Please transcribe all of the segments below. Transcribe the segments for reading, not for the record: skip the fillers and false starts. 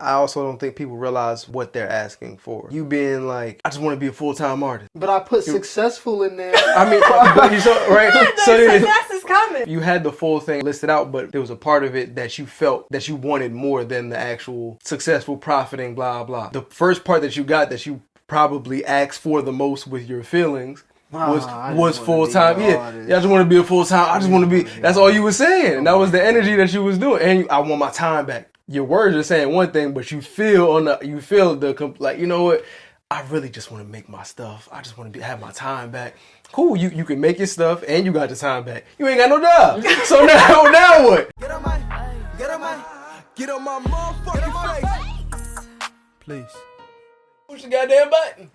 I also don't think people realize what they're asking for. You being like, I just want to be a full-time artist. But I put successful in there. I mean, but you saw, right? So success is coming. You had the full thing listed out, but there was a part of it that you felt that you wanted more than the actual successful, profiting, blah, blah. The first part that you got that you probably asked for the most with your feelings was full-time. I just want to be a full-time. I just want to be. That's all you were saying. And that was the energy that you was doing. And I want my time back. Your words are saying one thing, but you feel like, you know what? I really just want to make my stuff. I just want to have my time back. Cool, you can make your stuff and you got the time back. You ain't got no job. So now what? Get on my motherfucking face. Please. Push the goddamn button.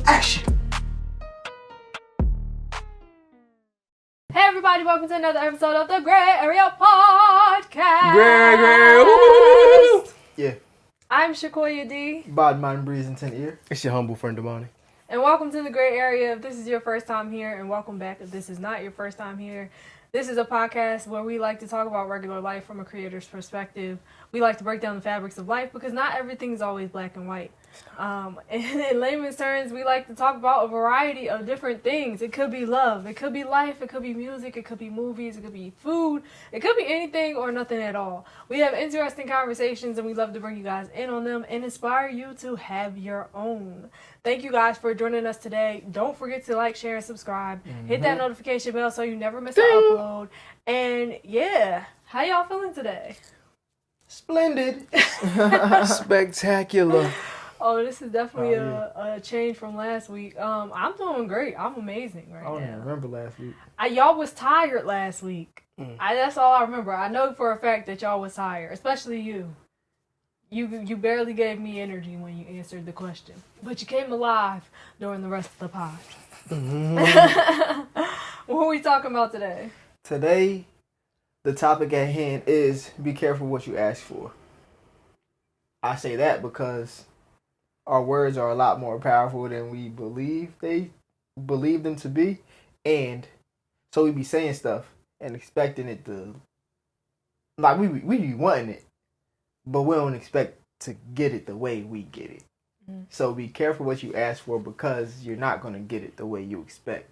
Action. Hey everybody, welcome to another episode of the Grae Area Podcast. Grae. Yeah. I'm Shakoya D. Bad man breeze in 10 ear. It's your humble friend Damani. And welcome to the Grae Area if this is your first time here, and welcome back if this is not your first time here. This is a podcast where we like to talk about regular life from a creator's perspective. We like to break down the fabrics of life because not everything is always black and white. And in layman's terms, we like to talk about a variety of different things. It could be love, it could be life, it could be music, it could be movies, it could be food, it could be anything or nothing at all. We have interesting conversations and we love to bring you guys in on them and inspire you to have your own. Thank you guys for joining us today. Don't forget to like, share, and subscribe. Hit that notification bell so you never miss an upload. And yeah, how y'all feeling today? Splendid. Spectacular. Oh, this is definitely a change from last week. I'm doing great. I'm amazing right now. I don't even remember last week. Y'all was tired last week. That's all I remember. I know for a fact that y'all was tired, especially you. You barely gave me energy when you answered the question, but you came alive during the rest of the pod. What are we talking about today? Today, the topic at hand is be careful what you ask for. I say that because our words are a lot more powerful than we believe them to be, and so we be saying stuff and expecting it to, like we be wanting it, but we don't expect to get it the way we get it. So be careful what you ask for because you're not going to get it the way you expect.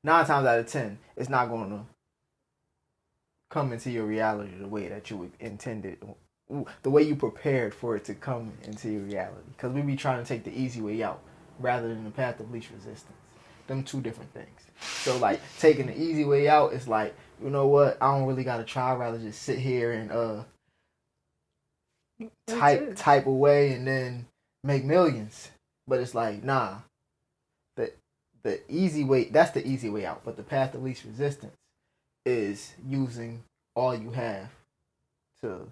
9 times out of 10, it's not going to come into your reality the way that you intended, the way you prepared for it to come into your reality. Because we be trying to take the easy way out rather than the path of least resistance. Them two different things. So like taking the easy way out is like, you know what, I don't really got to try. I'd rather just sit here and type away and then make millions. But it's like, nah. The easy way, that's the easy way out. But the path of least resistance is using all you have to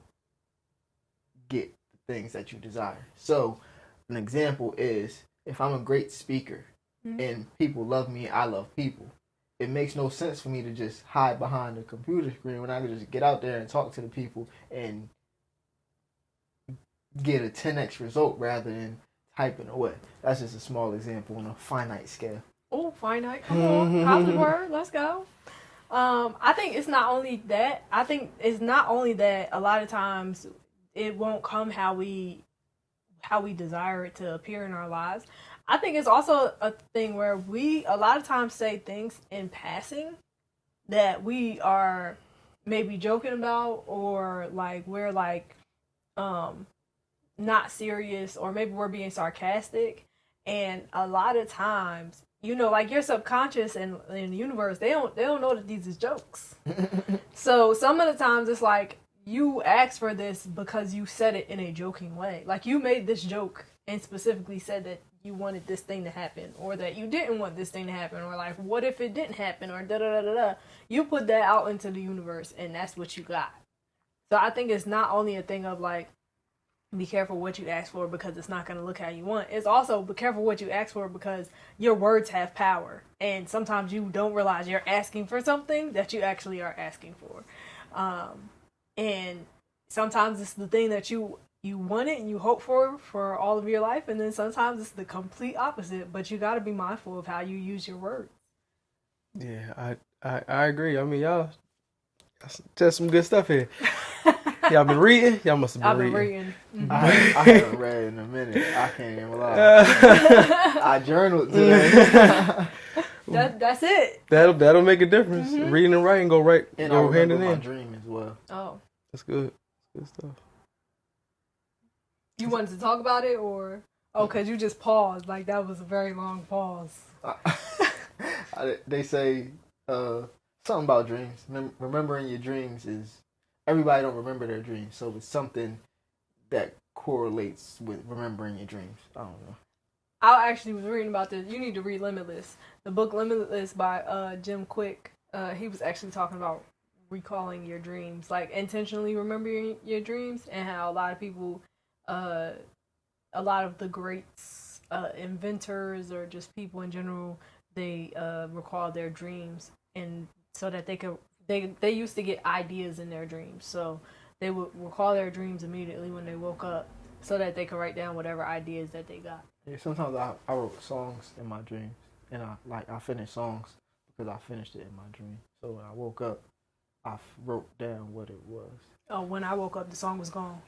get the things that you desire. So an example is, if I'm a great speaker and people love me, I love people, it makes no sense for me to just hide behind a computer screen when I can just get out there and talk to the people and get a 10x result rather than typing away. That's just a small example on a finite scale. Oh, finite. Come on. How's the word? Let's go. I think it's not only that. A lot of times it won't come how we desire it to appear in our lives. I think it's also a thing where we a lot of times say things in passing that we are maybe joking about, or like we're like not serious, or maybe we're being sarcastic. And a lot of times, you know, like your subconscious and the universe, they don't know that these is jokes. So some of the times it's like you asked for this because you said it in a joking way. Like you made this joke and specifically said that you wanted this thing to happen, or that you didn't want this thing to happen, or like, what if it didn't happen, or da-da-da-da-da. You put that out into the universe and that's what you got. So I think it's not only a thing of like, be careful what you ask for because it's not going to look how you want. It's also be careful what you ask for because your words have power. And sometimes you don't realize you're asking for something that you actually are asking for. And sometimes it's the thing that you wanted and you hope for all of your life. And then sometimes it's the complete opposite. But you got to be mindful of how you use your words. Yeah, I agree. I mean, y'all, that's some good stuff here. Y'all been reading? Y'all must have been I've been reading. reading. I haven't read in a minute. I can't even lie. I journaled today. That's it. That'll make a difference. Reading and writing go And I hand remember in my hand. dream as well. Oh. That's good. Good stuff. You wanted to talk about it or? Oh, because you just paused. Like, that was a very long pause. They say something about dreams. Remembering your dreams is... Everybody don't remember their dreams. So it's something that correlates with remembering your dreams. I don't know. I actually was reading about this. You need to read Limitless. The book Limitless by Jim Quick. He was actually talking about recalling your dreams. Like, intentionally remembering your dreams. And how a lot of people... a lot of the greats, inventors, or just people in general, they recall their dreams, and so that they used to get ideas in their dreams. So they would recall their dreams immediately when they woke up, so that they could write down whatever ideas that they got. Yeah, sometimes I wrote songs in my dreams, and I finished songs because I finished it in my dream. So when I woke up, I wrote down what it was. Oh, when I woke up, the song was gone.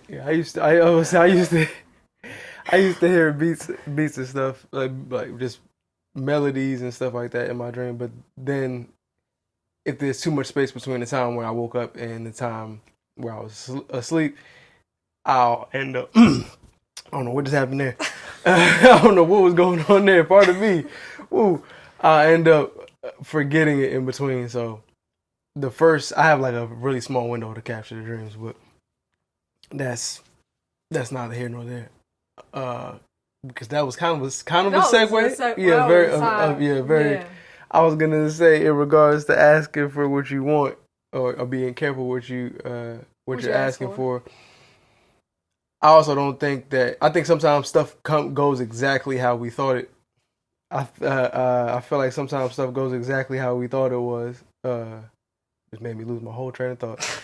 Yeah, I used to hear beats and stuff like just melodies and stuff like that in my dream. But then, if there's too much space between the time when I woke up and the time where I was asleep, I'll end up. I don't know what just happened there. I don't know what was going on there. Pardon me. I end up forgetting it in between. So I have like a really small window to capture the dreams, but. That's neither here nor there, because that was kind of a segue. Very. I was gonna say in regards to asking for what you want or being careful what you're asking for. I also don't think that. I think sometimes stuff goes exactly how we thought it. I feel like sometimes stuff goes exactly how we thought it was. Just made me lose my whole train of thought.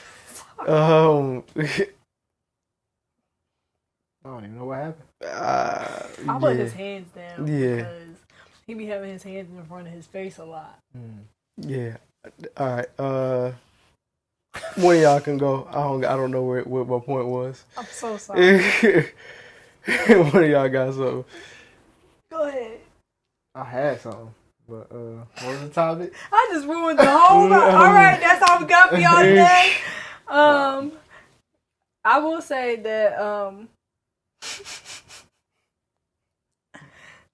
I don't even know what happened. I put his hands down because he be having his hands in front of his face a lot. Yeah. All right. One of y'all can go. I don't know what my point was. I'm so sorry. One of y'all got something. Go ahead. I had something, but what was the topic? I just ruined the whole. All right, that's all we got for y'all today. I will say that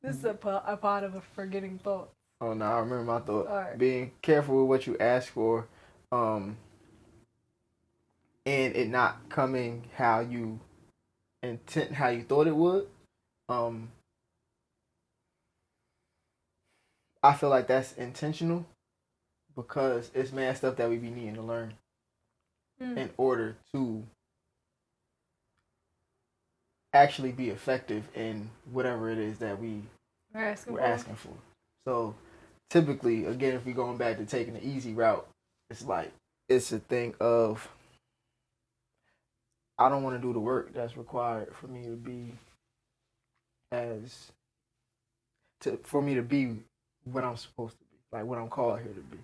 this is a part of a forgetting thought. Oh no, I remember my thought. Right. Being careful with what you ask for, and it not coming how you thought it would. I feel like that's intentional because it's mad stuff that we be needing to learn in order to actually be effective in whatever it is that we're asking for. So typically, again, if we're going back to taking the easy route, it's a thing of I don't want to do the work that's required for me to be what I'm supposed to be, like what I'm called here to be.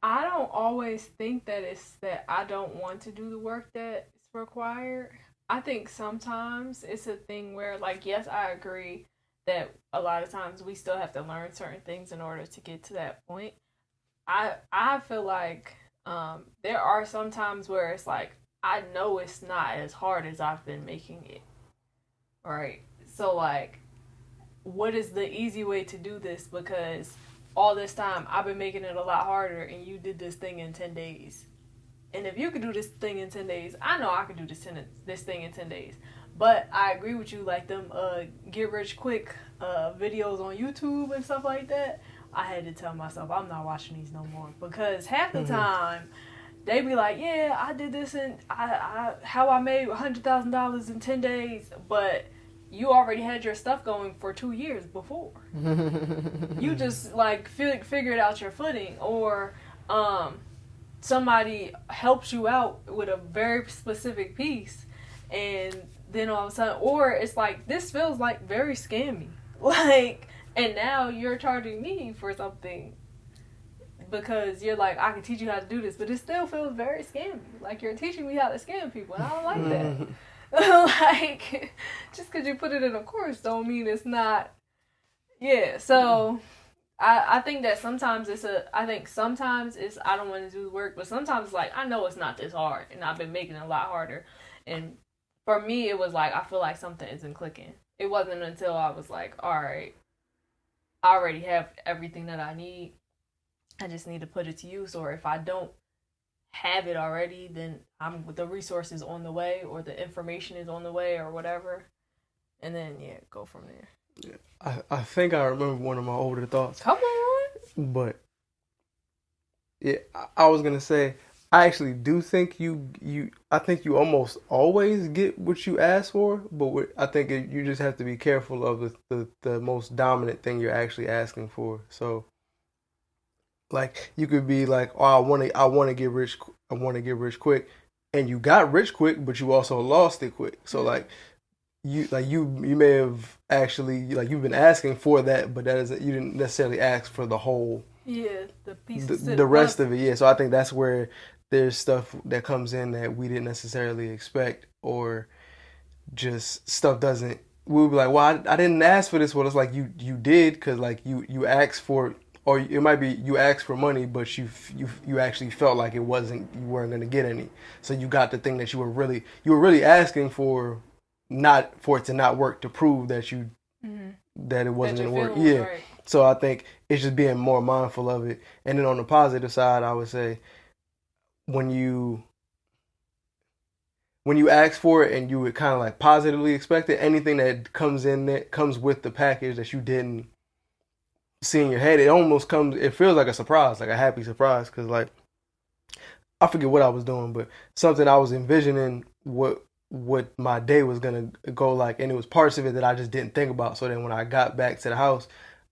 I don't always think that it's that I don't want to do the work that's required. I think sometimes it's a thing where, like, yes, I agree that a lot of times we still have to learn certain things in order to get to that point. I feel like there are some times where it's like, I know it's not as hard as I've been making it. Right? So, like, what is the easy way to do this? Because all this time I've been making it a lot harder and you did this thing in 10 days. And if you could do this thing in 10 days, I know I could do this thing in 10 days. But I agree with you, like them get rich quick videos on YouTube and stuff like that. I had to tell myself I'm not watching these no more. Because half the time, they be like, yeah, I did this and how I made $100,000 in 10 days. But you already had your stuff going for 2 years before. You just like figured out your footing, or somebody helps you out with a very specific piece, and then all of a sudden, or it's like, this feels like very scammy, like, and now you're charging me for something because you're like, I can teach you how to do this, but it still feels very scammy. Like, you're teaching me how to scam people, and I don't like that. Like, just because you put it in a course don't mean it's not. Yeah, so I think that sometimes sometimes it's I don't want to do the work, but sometimes it's like, I know it's not this hard, and I've been making it a lot harder. And for me, it was like, I feel like something isn't clicking. It wasn't until I was like, all right, I already have everything that I need. I just need to put it to use, or if I don't have it already, then the resource is on the way, or the information is on the way, or whatever. And then, go from there. Yeah. I think I remember one of my older thoughts. Come on. But yeah, I was gonna say, I actually do think I think you almost always get what you ask for, but I think you just have to be careful of the most dominant thing you're actually asking for. So, like, you could be like, oh, I want to get rich quick, and you got rich quick, but you also lost it quick. So you may have actually, like, you've been asking for that, but you didn't necessarily ask for the whole. Yeah, the piece the rest of it. Yeah, so I think that's where there's stuff that comes in that we didn't necessarily expect, or just stuff doesn't. We'll be like, well, I didn't ask for this. Well, it's like you did, because like you asked for, or it might be you asked for money, but you actually felt like you weren't going to get any. So you got the thing that you were really asking for, not for it to not work, to prove that that it wasn't going to work. Yeah. Right. So I think it's just being more mindful of it. And then on the positive side, I would say, when you ask for it and you would kind of like positively expect it, anything that comes with the package that you didn't see in your head, it feels like a surprise, like a happy surprise. Because, like, I forget what I was doing, but something I was envisioning what my day was going to go like, and it was parts of it that I just didn't think about. So then when I got back to the house,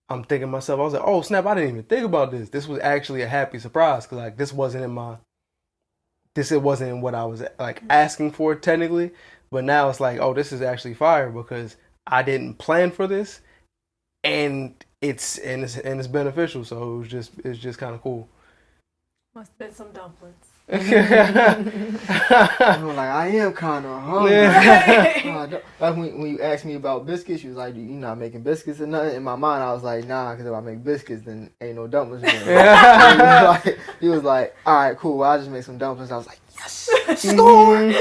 I'm thinking to myself, I was like, oh snap, I didn't even think about this. This was actually a happy surprise, because like, this wasn't in what I was like asking for technically, but now it's like, oh, this is actually fire, because I didn't plan for this, and it's beneficial. So it's just kind of cool. Must have been some dumplings. I'm like, I am kind of hungry. Yeah. Like when you asked me about biscuits, you was like, you not making biscuits or nothing? In my mind, I was like, nah, because if I make biscuits, then ain't no dumplings in there. He was like, all right, cool, I'll just make some dumplings. I was like, yes, score!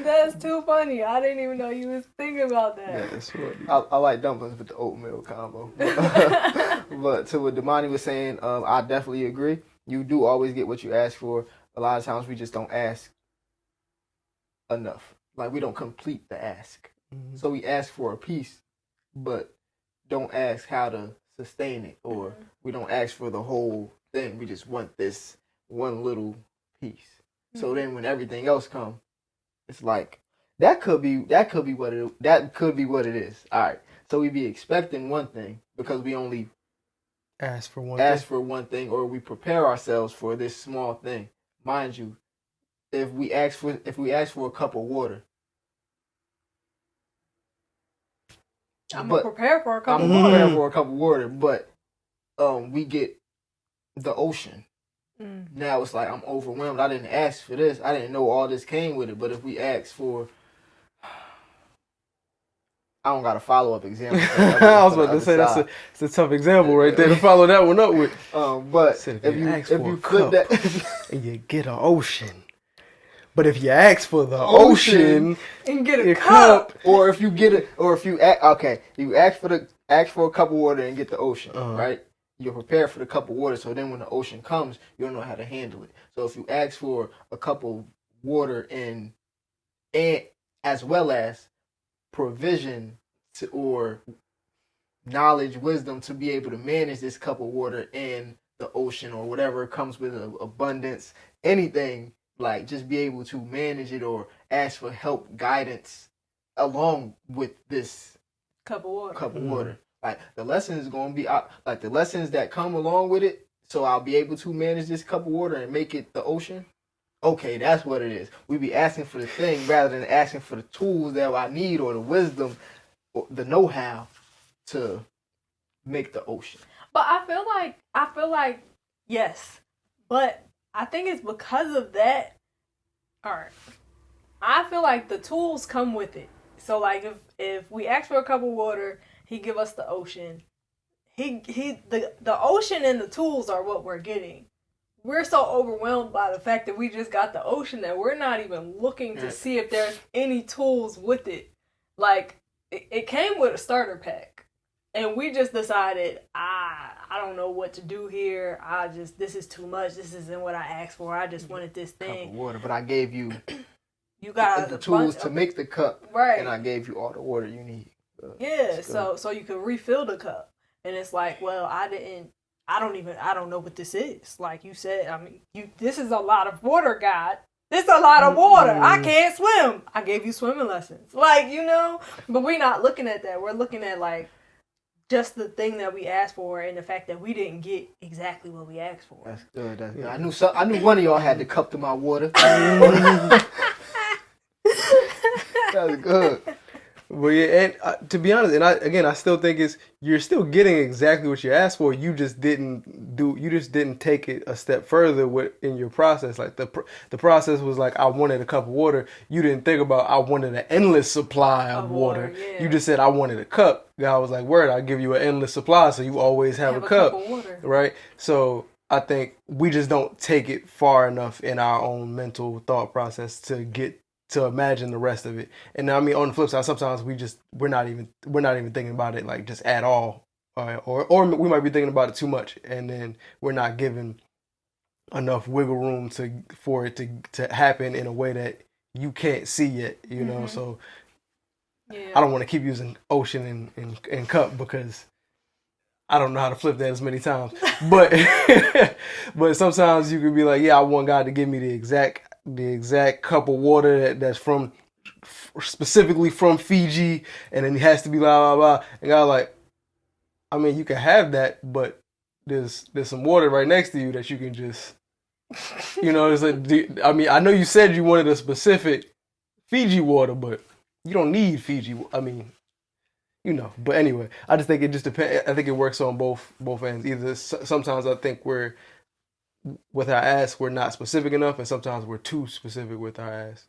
That's too funny. I didn't even know you was thinking about that. Yeah, that's funny. I like dumplings with the oatmeal combo. But to what Damani was saying, I definitely agree. You do always get what you ask for. A lot of times we just don't ask enough. Like, we don't complete the ask. Mm-hmm. So we ask for a piece, but don't ask how to sustain it. Or we don't ask for the whole thing. We just want this one little piece. Mm-hmm. So then when everything else comes, it's like, that could be what it is. All right. So we be expecting one thing because we only ask for one thing, or we prepare ourselves for this small thing. Mind you, if we ask for a cup of water, I'm gonna prepare for a cup of water, but we get the ocean. Now it's like, I'm overwhelmed. I didn't ask for this. I didn't know all this came with it. But if we ask for, I don't got a follow-up example. I was about to say it's a tough example right there to follow that one up with. But if you flip that, and you get an ocean. But if you ask for the ocean and get a cup, or if you ask for a cup of water and get the ocean, right? You're prepared for the cup of water, so then when the ocean comes, you don't know how to handle it. So if you ask for a cup of water and as well as provision or knowledge, wisdom to be able to manage this cup of water and the ocean or whatever comes with abundance, anything, like, just be able to manage it or ask for help, guidance along with this cup of water. Like, the lesson is going to be like the lessons that come along with it. So I'll be able to manage this cup of water and make it the ocean. Okay, that's what it is. We be asking for the thing rather than asking for the tools that I need, or the wisdom, or the know-how to make the ocean. But I feel like yes. But I think it's because of that. All right. I feel like the tools come with it. So like if we ask for a cup of water, he give us the ocean. The ocean and the tools are what we're getting. We're so overwhelmed by the fact that we just got the ocean that we're not even looking to see if there's any tools with it. Like it came with a starter pack. And we just decided, I don't know what to do here. This is too much. This isn't what I asked for. I just wanted this thing. Cup of water, but I gave you you got the tools to make the cup, right? And I gave you all the water you need. Yeah, so you can refill the cup, and it's like, well, I don't know what this is. Like you said, I mean, this is a lot of water, God. This is a lot of water. I can't swim. I gave you swimming lessons, like but we're not looking at that. We're looking at like just the thing that we asked for, and the fact that we didn't get exactly what we asked for. That's good. That's good. I knew one of y'all had the cup to my water. That was good. Well, yeah, and to be honest, and I still think you're still getting exactly what you asked for. You just didn't take it a step further in your process. Like the process was like, I wanted a cup of water. You didn't think about I wanted an endless supply of water. Yeah. You just said I wanted a cup. God was like, word, I'll give you an endless supply, so you always have a cup of water. Right? So I think we just don't take it far enough in our own mental thought process to imagine the rest of it. And I mean, on the flip side, sometimes we're not even thinking about it like just at all, or we might be thinking about it too much, and then we're not given enough wiggle room for it to happen in a way that you can't see yet, know. So yeah. I don't want to keep using ocean and cup because I don't know how to flip that as many times, but but sometimes you could be like, yeah, I want God to give me the exact cup of water that's from specifically from Fiji, and then it has to be blah blah blah. And God like, I mean, you can have that, but there's some water right next to you that you can just, it's like, I mean, I know you said you wanted a specific Fiji water, but you don't need Fiji. I mean, But anyway, I just think it just depends. I think it works on both ends. Either sometimes I think with our ask, we're not specific enough, and sometimes we're too specific with our ask.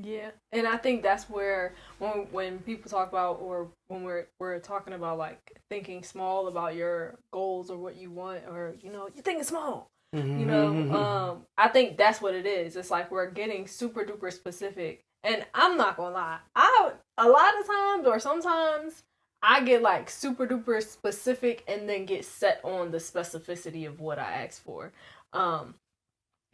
Yeah, and I think that's where when people talk about, or when we're talking about like thinking small about your goals or what you want, or you're thinking small. I think that's what it is. It's like we're getting super duper specific, and I'm not gonna lie, a lot of times or sometimes I get like super duper specific and then get set on the specificity of what I asked for,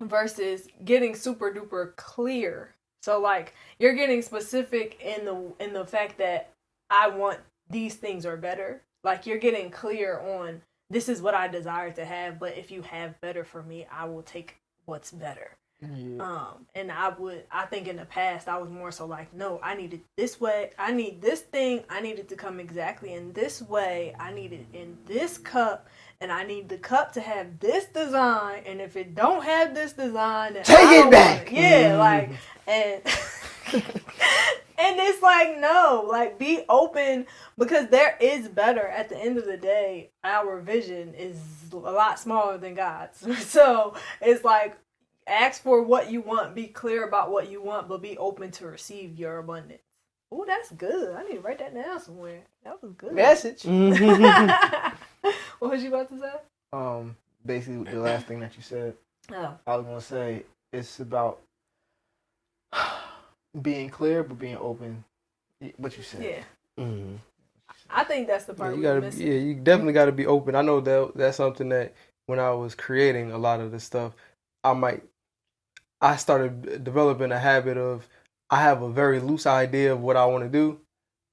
versus getting super duper clear. So like you're getting specific in the fact that I want these things are better. Like you're getting clear on this is what I desire to have, but if you have better for me, I will take what's better. Yeah. And I think in the past I was more so like, no, I need it this way. I need this thing. I need it to come exactly in this way. I need it in this cup, and I need the cup to have this design. And if it don't have this design, then take it back. Yeah, like and. And it's like, no, like be open, because there is better. At the end of the day, our vision is a lot smaller than God's. So it's like, ask for what you want, be clear about what you want, but be open to receive your abundance. Oh, that's good. I need to write that down somewhere. That was good. Message. What was you about to say? Basically the last thing that you said. Oh. I was gonna say it's about being clear, but being open. What you said. Yeah. Mm-hmm. I think that's the part missing. Yeah, you definitely got to be open. I know that's something that when I was creating a lot of this stuff, I started developing a habit of, I have a very loose idea of what I want to do,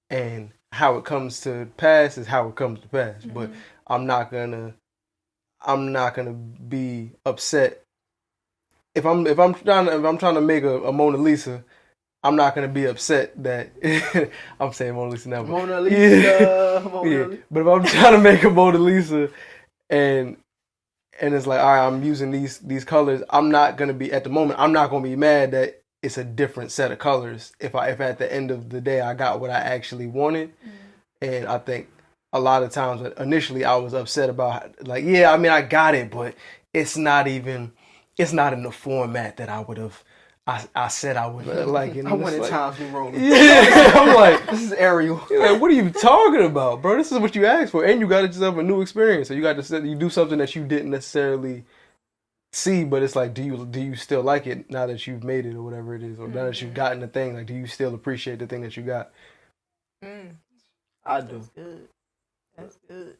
and how it comes to pass is how it comes to pass. Mm-hmm. But I'm not gonna be upset if I'm trying to make a Mona Lisa. I'm not gonna be upset that I'm saying Mona Lisa now. Mona Lisa. Yeah. Mona Lisa. But if I'm trying to make a Mona Lisa and it's like, all right, I'm using these colors, I'm not gonna be, at the moment, I'm not gonna be mad that it's a different set of colors if at the end of the day I got what I actually wanted. Mm-hmm. And I think a lot of times initially I was upset about, like, yeah, I mean, I got it, but it's not in the format that I would have. I said I would like it. I wanted Times New Roman. Yeah, I'm like, this is Arial. Like, what are you talking about, bro? This is what you asked for, and you got yourself a new experience. So you got to you do something that you didn't necessarily see, but it's like, do you still like it now that you've made it or whatever it is, or now that you've gotten the thing? Like, do you still appreciate the thing that you got? I do. That's good. That's good.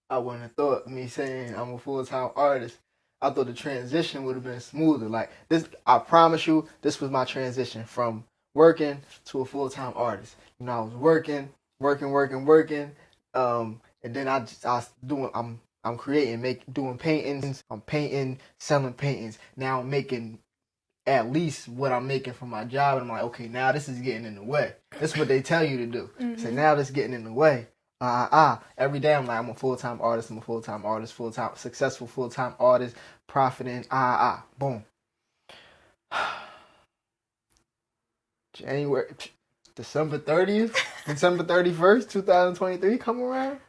I wouldn't have thought me saying I'm a full-time artist. I thought the transition would have been smoother. Like this, I promise you, this was my transition from working to a full-time artist. You know, I was working, and then I was doing. I'm creating, doing paintings. I'm painting, selling paintings. Now I'm making at least what I'm making from my job, and I'm like, okay, now this is getting in the way. This is what they tell you to do. So now this is getting in the way. Every day I'm like, I'm a full-time artist, full-time, successful full-time artist, profiting, boom. December 30th, December 31st, 2023 come around.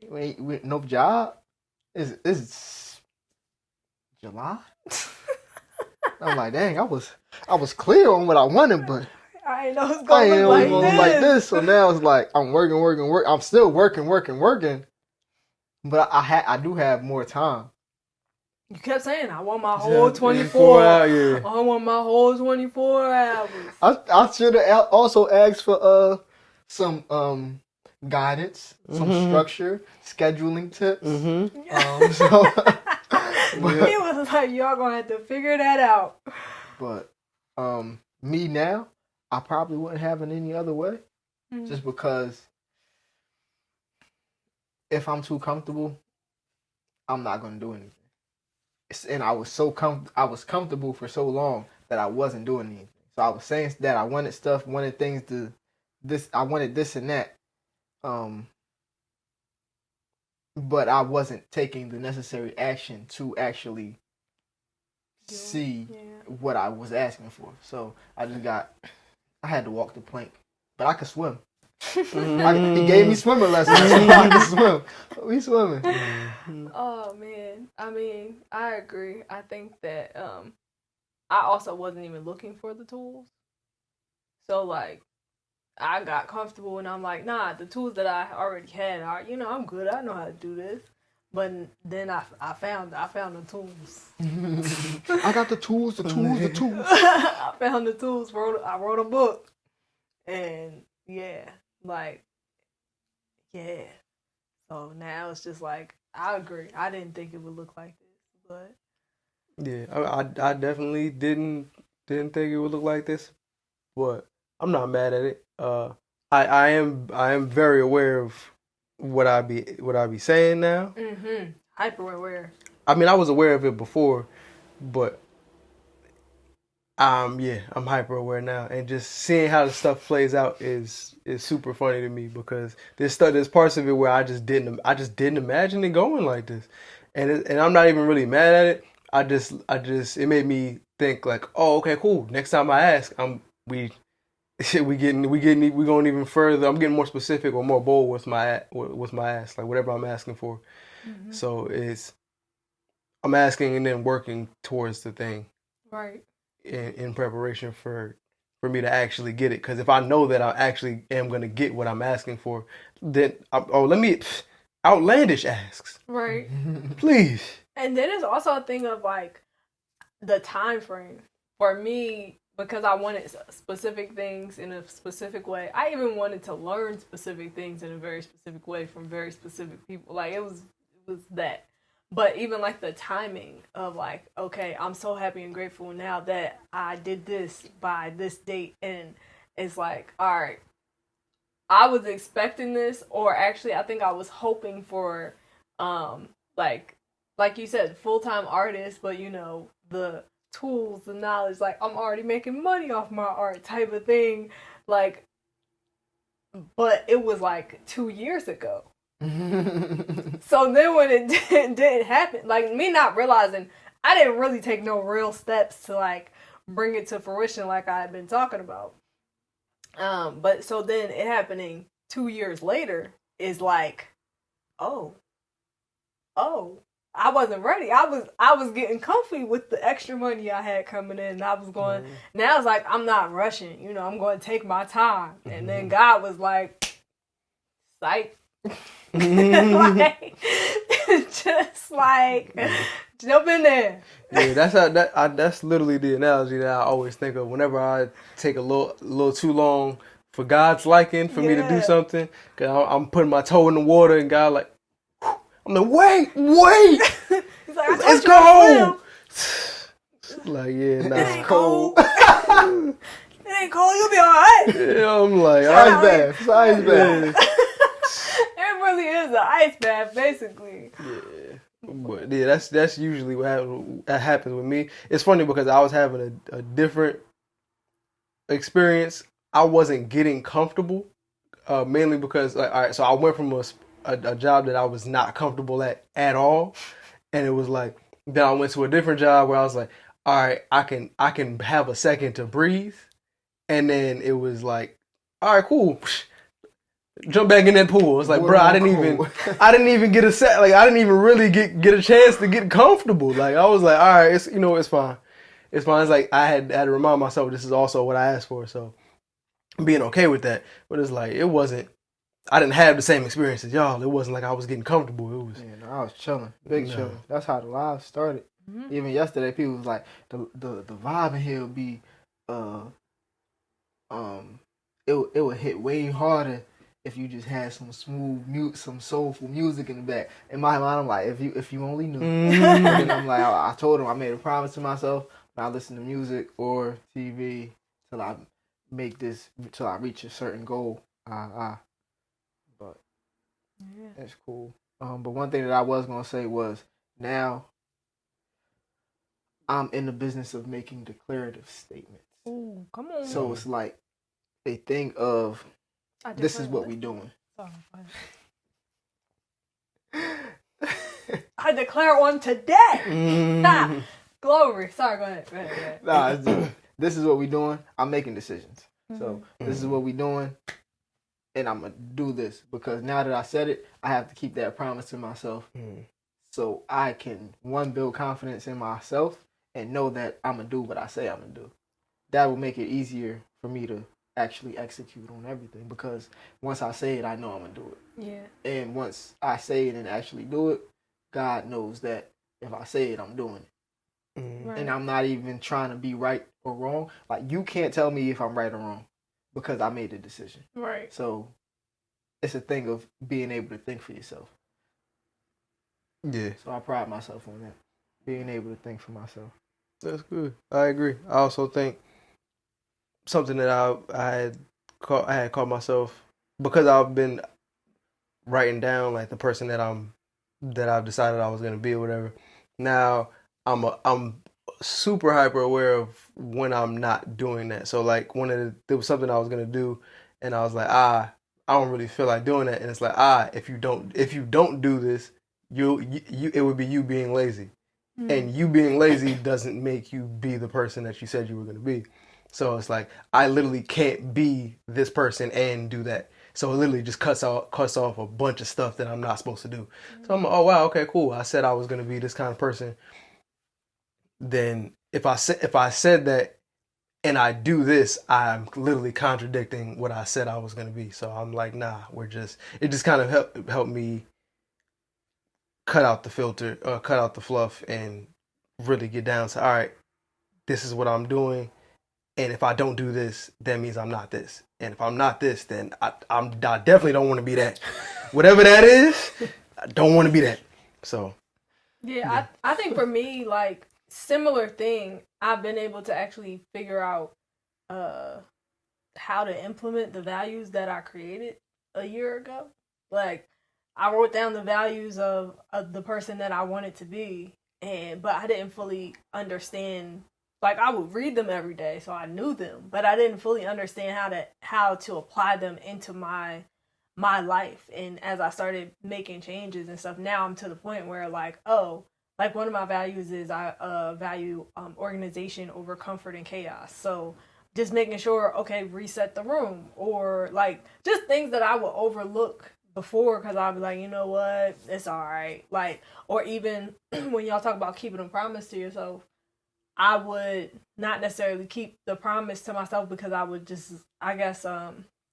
With no job. It's July. I'm like, dang, I was clear on what I wanted, but I ain't know it's gonna look like this. So now it's like I'm working. I'm still working. But I do have more time. You kept saying, I want my whole 24 hours. I want my whole 24 hours. I should have also asked for some guidance, some structure, scheduling tips. But he was like, y'all gonna have to figure that out. But me now, I probably wouldn't have it any other way. Just because if I'm too comfortable, I'm not gonna do anything. And I was comfortable for so long that I wasn't doing anything. So I was saying that I wanted stuff, wanted things to this, I wanted this and that. But I wasn't taking the necessary action to actually see what I was asking for. So I had to walk the plank. But I could swim. He gave me swimming lessons. I could swim. We swimming. Oh man, I mean, I agree. I think that I also wasn't even looking for the tools. So like, I got comfortable and I'm like, nah, the tools that I already had are, I'm good. I know how to do this. But then I found the tools. I got the tools. I found the tools. I wrote a book, and So now it's just like, I agree. I didn't think it would look like this, but I definitely didn't think it would look like this, but I'm not mad at it. I am very aware of what I be saying now. Hyper aware. I mean, I was aware of it before, but I'm hyper aware now, and just seeing how the stuff plays out is super funny to me, because there's parts of it where I just didn't imagine it going like this, and I'm not even really mad at it. I just it made me think like, oh, okay, cool. Next time I ask, we going even further. I'm getting more specific or more bold with my ask, like whatever I'm asking for. So I'm asking and then working towards the thing, right? In preparation for me to actually get it. Because if I know that I actually am gonna get what I'm asking for, then outlandish asks, right? Please. And then it's also a thing of like the time frame for me. Because I wanted specific things in a specific way. I even wanted to learn specific things in a very specific way from very specific people. Like, it was that. But even, like, the timing of, like, okay, I'm so happy and grateful now that I did this by this date. And it's like, all right, I was expecting this. Or actually, I think I was hoping for, like you said, full-time artist. But, the tools, the knowledge, like I'm already making money off my art type of thing, like, but it was like 2 years ago. So then when it didn't happen, like me not realizing, I didn't really take no real steps to like bring it to fruition like I had been talking about. But so then it happening 2 years later, is like, oh, I wasn't ready. I was getting comfy with the extra money I had coming in. And I was going. Now it's like I'm not rushing. You know, I'm going to take my time. And then God was like, psych. Like, just like jump in there. Yeah, that's literally the analogy that I always think of whenever I take a little too long for God's liking for me to do something. Cause I'm putting my toe in the water and God like, I'm like, wait. He's like, It's cold. Like, yeah, nah. It ain't cold. It ain't cold. You'll be all right. Yeah, I'm like, Ice bath. Ice bath. It really is an ice bath, basically. Yeah. But yeah, that's usually what happens with me. It's funny because I was having a different experience. I wasn't getting comfortable, mainly because, like, all right, so I went from a job that I was not comfortable at all, and it was like, then I went to a different job where I was like, all right, I can have a second to breathe, and then it was like, all right, cool. Jump back in that pool. It's like, bro, I didn't even get a set. Like, I didn't even really get a chance to get comfortable. Like, I was like, all right, it's fine. It's fine. It's like I had to remind myself this is also what I asked for. So being okay with that. But it's like, it wasn't, I didn't have the same experience as y'all. It wasn't like I was getting comfortable. It was. Yeah, no, I was chilling. Chilling. That's how the live started. Mm-hmm. Even yesterday, people was like, the vibe in here would be, it would hit way harder if you just had some smooth some soulful music in the back. In my mind, I'm like, if you only knew. And I'm like, I told him, I made a promise to myself, not listen to music or TV till I reach a certain goal. But that's cool. But one thing that I was gonna say was, now I'm in the business of making declarative statements. Ooh, come on. So it's like a thing of, this is what we doing. I declare on today. Glory. Sorry, go ahead. Nah, this is what we doing. I'm making decisions. So this is what we doing, and I'm gonna do this because now that I said it, I have to keep that promise to myself, so I can build confidence in myself and know that I'm gonna do what I say I'm gonna do. That will make it easier for me to actually execute on everything, because once I say it, I know I'm gonna do it. Yeah. And once I say it and actually do it, God knows that if I say it, I'm doing it. Right. And I'm not even trying to be right or wrong. Like, you can't tell me if I'm right or wrong because I made the decision. Right. So it's a thing of being able to think for yourself. Yeah. So I pride myself on that, being able to think for myself. That's good. I agree. I also think something that I had caught myself, because I've been writing down like the person that I've decided I was gonna be or whatever. Now I'm super hyper aware of when I'm not doing that. So like there was something I was gonna do, and I was like, I don't really feel like doing that, and it's like, if you don't do this, you it would be you being lazy. And you being lazy doesn't make you be the person that you said you were going to be. So it's like, I literally can't be this person and do that. So it literally just cuts off a bunch of stuff that I'm not supposed to do. So I'm like, oh wow, okay, cool. I said I was going to be this kind of person. Then if I said that and I do this, I'm literally contradicting what I said I was going to be. So I'm like, nah, it just kind of helped me cut out the filter, cut out the fluff, and really get down to, all right, this is what I'm doing, and if I don't do this, that means I'm not this, and if I'm not this, then I definitely don't want to be that. Whatever that is, I don't want to be that. So yeah. I think for me, like, similar thing, I've been able to actually figure out how to implement the values that I created a year ago. Like, I wrote down the values of the person that I wanted to be, but I didn't fully understand. Like, I would read them every day, so I knew them, but I didn't fully understand how to apply them into my life. And as I started making changes and stuff, now I'm to the point where, like, like, one of my values is I value organization over comfort and chaos. So just making sure, okay, reset the room, or like just things that I would overlook before, because I'll be like, you know what, it's all right. Like, or even when y'all talk about keeping a promise to yourself, I would not necessarily keep the promise to myself because I would just, I guess,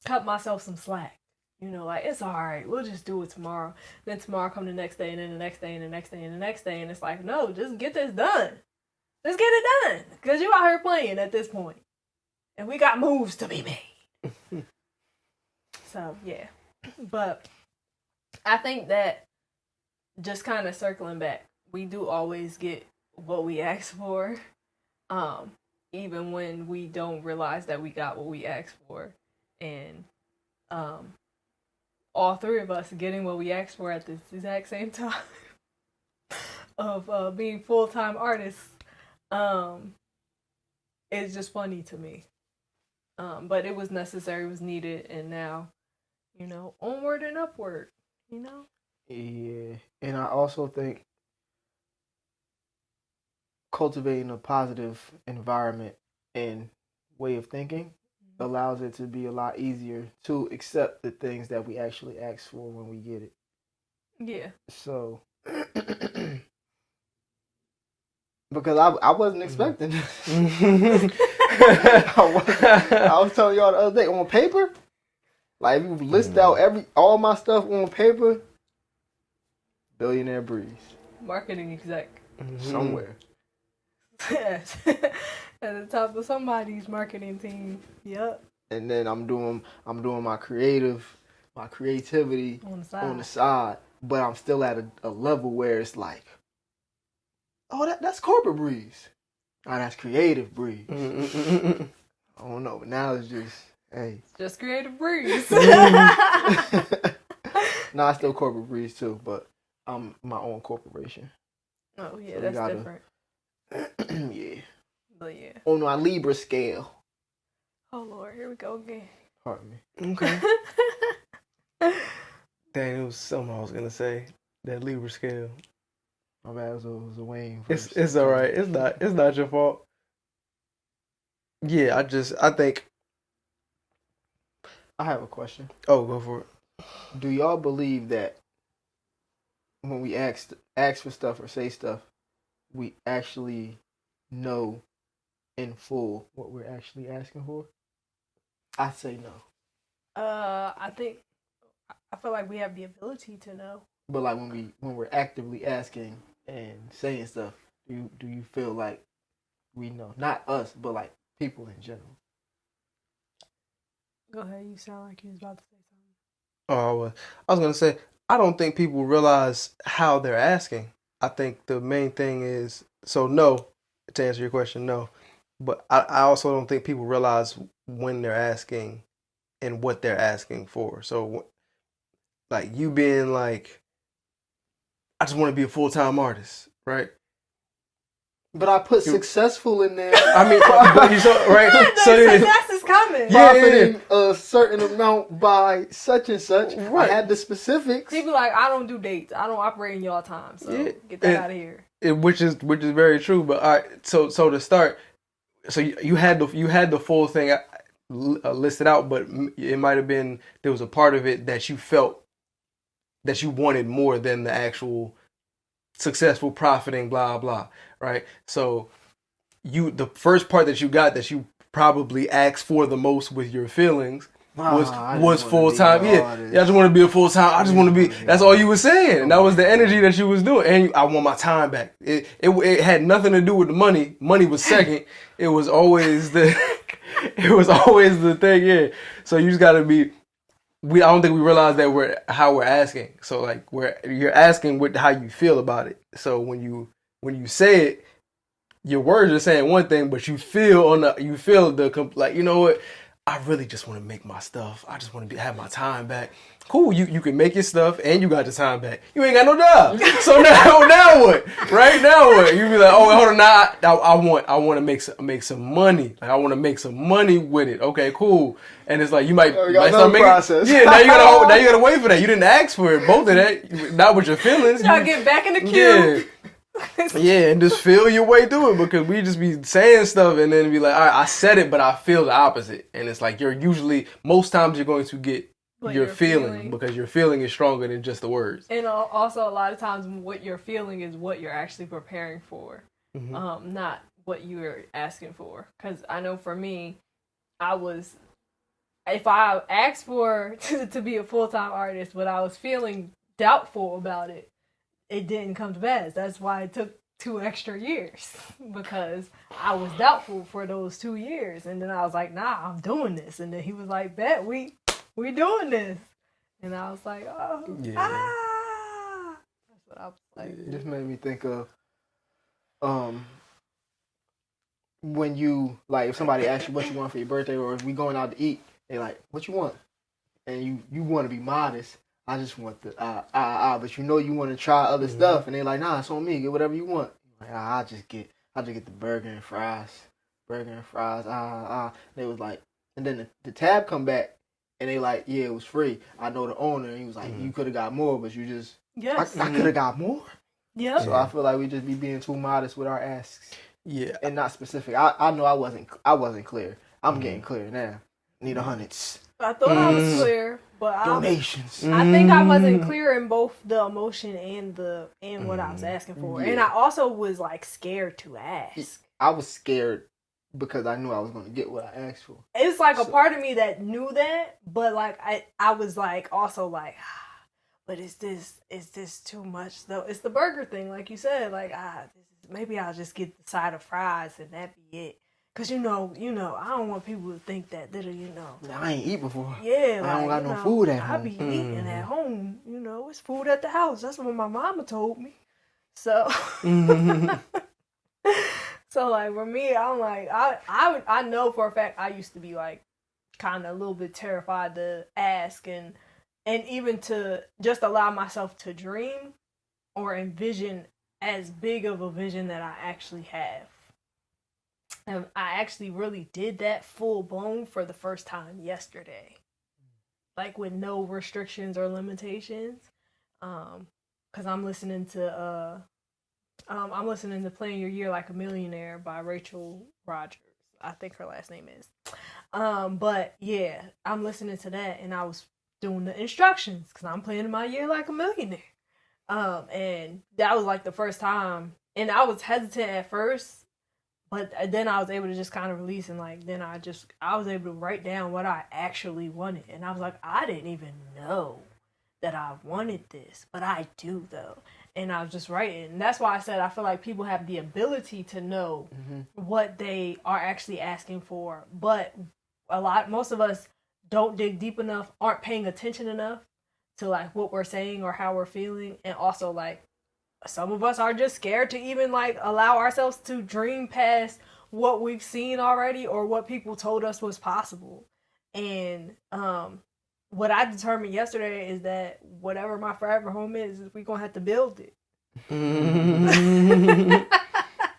cut myself some slack. You know, like, it's all right. We'll just do it tomorrow. Then tomorrow come the next day, and then the next day, and the next day, and the next day. And it's like, no, just get this done. Just get it done. Because you out here playing at this point. And we got moves to be made. So, yeah. But I think that just kind of circling back, we do always get what we ask for. Even when we don't realize that we got what we asked for. And all three of us getting what we asked for at this exact same time of being full-time artists is just funny to me. But it was necessary, it was needed, and now, you know, onward and upward, you know? Yeah, and I also think cultivating a positive environment and way of thinking allows it to be a lot easier to accept the things that we actually ask for when we get it. Yeah. So, because I wasn't expecting this. I was telling y'all the other day, on paper, like if you list out all my stuff on paper, billionaire Breeze. Marketing exec. Somewhere. At the top of somebody's marketing team. Yep. And then I'm doing my creativity on the side, but I'm still at a level where it's like, oh, that's corporate Breeze. Oh, that's creative Breeze. I don't know, but now it's just, hey. Just creative Breeze. Nah, it's still corporate Breeze too, but I'm my own corporation. Oh yeah, So that's different. Yeah. But yeah. On my Libra scale. Oh Lord, here we go again. Pardon me. Okay. Dang, it was something I was gonna say. That Libra scale. My bad, it was a Wayne first. It's all right. It's not your fault. Yeah, I think. I have a question. Oh, go for it. Do y'all believe that when we ask for stuff or say stuff, we actually know in full what we're actually asking for? I say no. I feel like we have the ability to know. But like when we're actively asking and saying stuff, do you feel like we know? Not us, but like people in general. Go ahead, you sound like you was about to say something. Oh, I was gonna say I don't think people realize how they're asking. I think the main thing is no. To answer your question, no. But I also don't think people realize when they're asking and what they're asking for. So, like you being like, I just want to be a full-time artist, right? But I put successful in there. I mean, but you saw, right? So success is coming. Profiting a certain amount by such and such. Right. I had the specifics. People like, I don't do dates. I don't operate in y'all time. So get that out of here. Which is very true. But all right, so to start, so you had the full thing listed out, but it might have been there was a part of it that you felt that you wanted more than the actual successful profiting blah blah, right? So the first part that you got that you probably asked for the most with your feelings was full time. Yeah, I just want to be a full time. I just want to be. That's all you were saying, and that was the energy that you was doing. And I want my time back. It had nothing to do with the money. Money was second. It was always the thing. Yeah. So you just got to be. I don't think we realize that how we're asking. So like you're asking how you feel about it. So when you say it, your words are saying one thing, but you feel like, you know what? I really just want to make my stuff. I just want to have my time back. Cool, you can make your stuff and you got your time back. You ain't got no job. So now what? Right now what? You be like, oh hold on, now I want to make some money. Like I want to make some money with it. Okay, cool. And it's like you might start making process. Yeah, now you gotta wait for that. You didn't ask for it. Both of that, not with your feelings. Y'all get back in the queue. Yeah. Yeah, and just feel your way through it, because we just be saying stuff and then be like, all right, I said it, but I feel the opposite. And it's like most times you're going to get your feeling, because your feeling is stronger than just the words. And also, a lot of times, what you're feeling is what you're actually preparing for, not what you're asking for. Because I know for me, if I asked for to be a full-time artist, but I was feeling doubtful about it, it didn't come to pass. That's why it took 2 extra years, because I was doubtful for those 2 years. And then I was like, nah, I'm doing this. And then he was like, bet we doing this. And I was like, oh, Yeah. That's what I was like. This made me think of when you, like, if somebody asks you what you want for your birthday, or if we going out to eat, they like, what you want? And you want to be modest. I just want the but you know you want to try other stuff, and they like, nah, it's on me. Get whatever you want. Like, I just get the burger and fries. They was like, and then the tab come back, and they like, yeah, it was free. I know the owner, and he was like, you could have got more, but you just, yes, I could have got more. Yeah. So I feel like we just be being too modest with our asks. Yeah. And not specific. I know I wasn't clear. I'm getting clear now. Need hundreds. I thought I was clear, but donations. I think I wasn't clear in both the emotion and what I was asking for. Yeah. And I also was like scared to ask. I was scared because I knew I was going to get what I asked for. It's like a part of me that knew that, but like I was like also like, but is this too much though? It's the burger thing, like you said, like maybe I'll just get the side of fries and that be it. Cause you know, I don't want people to think that I ain't eat before. Yeah, I don't got no food at home. I be eating at home. It's food at the house. That's what my mama told me. So, so like for me, I'm like I know for a fact I used to be like kind of a little bit terrified to ask and even to just allow myself to dream or envision as big of a vision that I actually have. And I actually really did that full blown for the first time yesterday. Like with no restrictions or limitations. Cause I'm listening to Playing Your Year Like a Millionaire by Rachel Rogers. I think her last name is. But yeah, I'm listening to that and I was doing the instructions because I'm planning my year like a millionaire. And that was like the first time. And I was hesitant at first. But then I was able to just kind of release and like, then I was able to write down what I actually wanted. And I was like, I didn't even know that I wanted this, but I do though. And I was just writing. And that's why I said I feel like people have the ability to know what they are actually asking for. But most of us don't dig deep enough, aren't paying attention enough to like what we're saying or how we're feeling. And also like, some of us are just scared to even like allow ourselves to dream past what we've seen already or what people told us was possible. And what I determined yesterday is that whatever my forever home is we're gonna have to build it.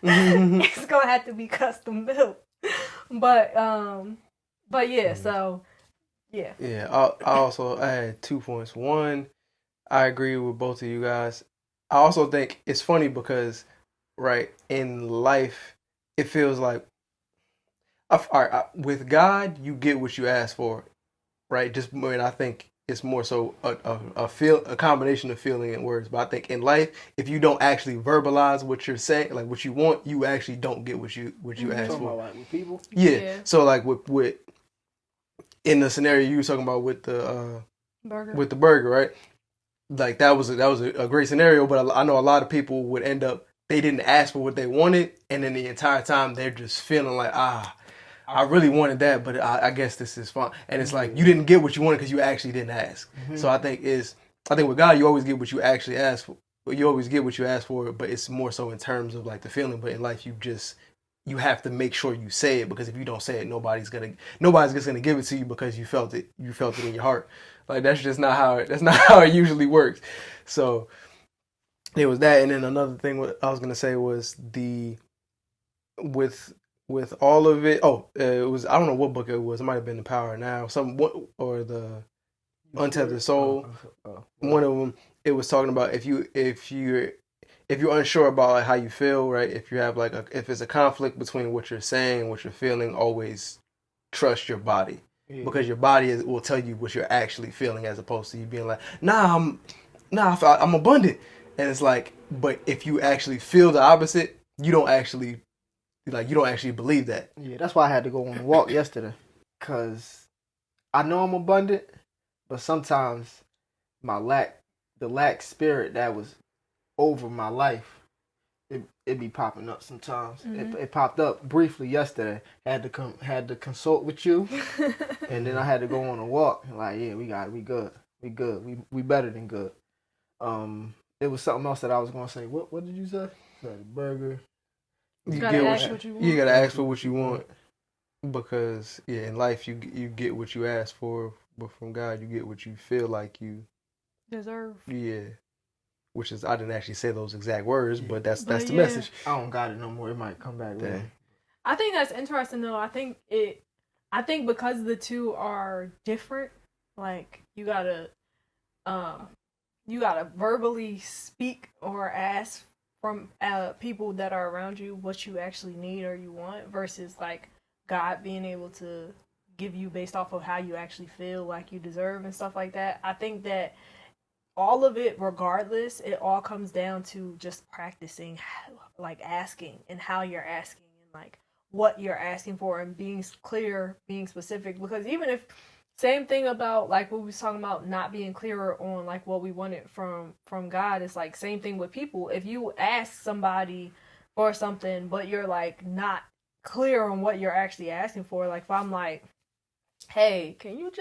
It's gonna have to be custom built. But yeah, so yeah. Yeah, I had 2 points. One, I agree with both of you guys. I also think it's funny because, right, in life, it feels like, with God, you get what you ask for, right? I think it's more so a combination of feeling and words. But I think in life, if you don't actually verbalize what you're saying, like what you want, you actually don't get what you ask for. About, like, with people? Yeah. So like with in the scenario you were talking about with the burger, right? Like that was a great scenario, but I know a lot of people would end up, they didn't ask for what they wanted, and then the entire time they're just feeling like, I really wanted that, but I guess this is fine. And it's like you didn't get what you wanted because you actually didn't ask. So I think with God you always get what you actually ask for. You always get what you ask for, but it's more so in terms of like the feeling. But in life you have to make sure you say it, because if you don't say it, nobody's just gonna give it to you because you felt it in your heart. Like that's just not how it usually works. So it was that, and then another thing what I was gonna say was with all of it. It was, I don't know what book it was. It might have been The Power Now, or the Untethered Soul. One of them. It was talking about if you're unsure about like how you feel, right? If you have if it's a conflict between what you're saying and what you're feeling, always trust your body. because your body will tell you what you're actually feeling, as opposed to you being like, I'm abundant, and it's like, but if you actually feel the opposite, you don't actually believe that. Yeah, that's why I had to go on a walk yesterday, cause I know I'm abundant, but sometimes the lack spirit that was over my life, it be popping up sometimes. Mm-hmm. It popped up briefly yesterday. Had to consult with you, and then I had to go on a walk. Like, yeah, we good, we better than good. It was something else that I was gonna say. What did you say? Burger. You gotta ask what you want. You gotta ask for what you want, because in life you get what you ask for, but from God you get what you feel like you deserve. Yeah, which is, I didn't actually say those exact words, but that's the yeah. message. I don't got it no more. It might come back later. I think that's interesting though. I think because the two are different, like you gotta verbally speak or ask from people that are around you what you actually need or you want, versus like God being able to give you based off of how you actually feel like you deserve and stuff like that. I think that all of it, regardless, it all comes down to just practicing, like asking and how you're asking and like what you're asking for, and being clear, being specific. Because even if, same thing about like what we was talking about, not being clearer on like what we wanted from God, it's like same thing with people. If you ask somebody for something but you're like not clear on what you're actually asking for, like if I'm like, hey, can you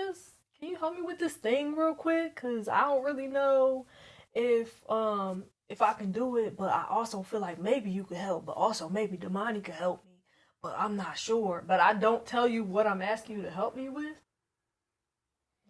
help me with this thing real quick, because I don't really know if I can do it, but I also feel like maybe you could help, but also maybe Damani could help me, but I'm not sure. But I don't tell you what I'm asking you to help me with,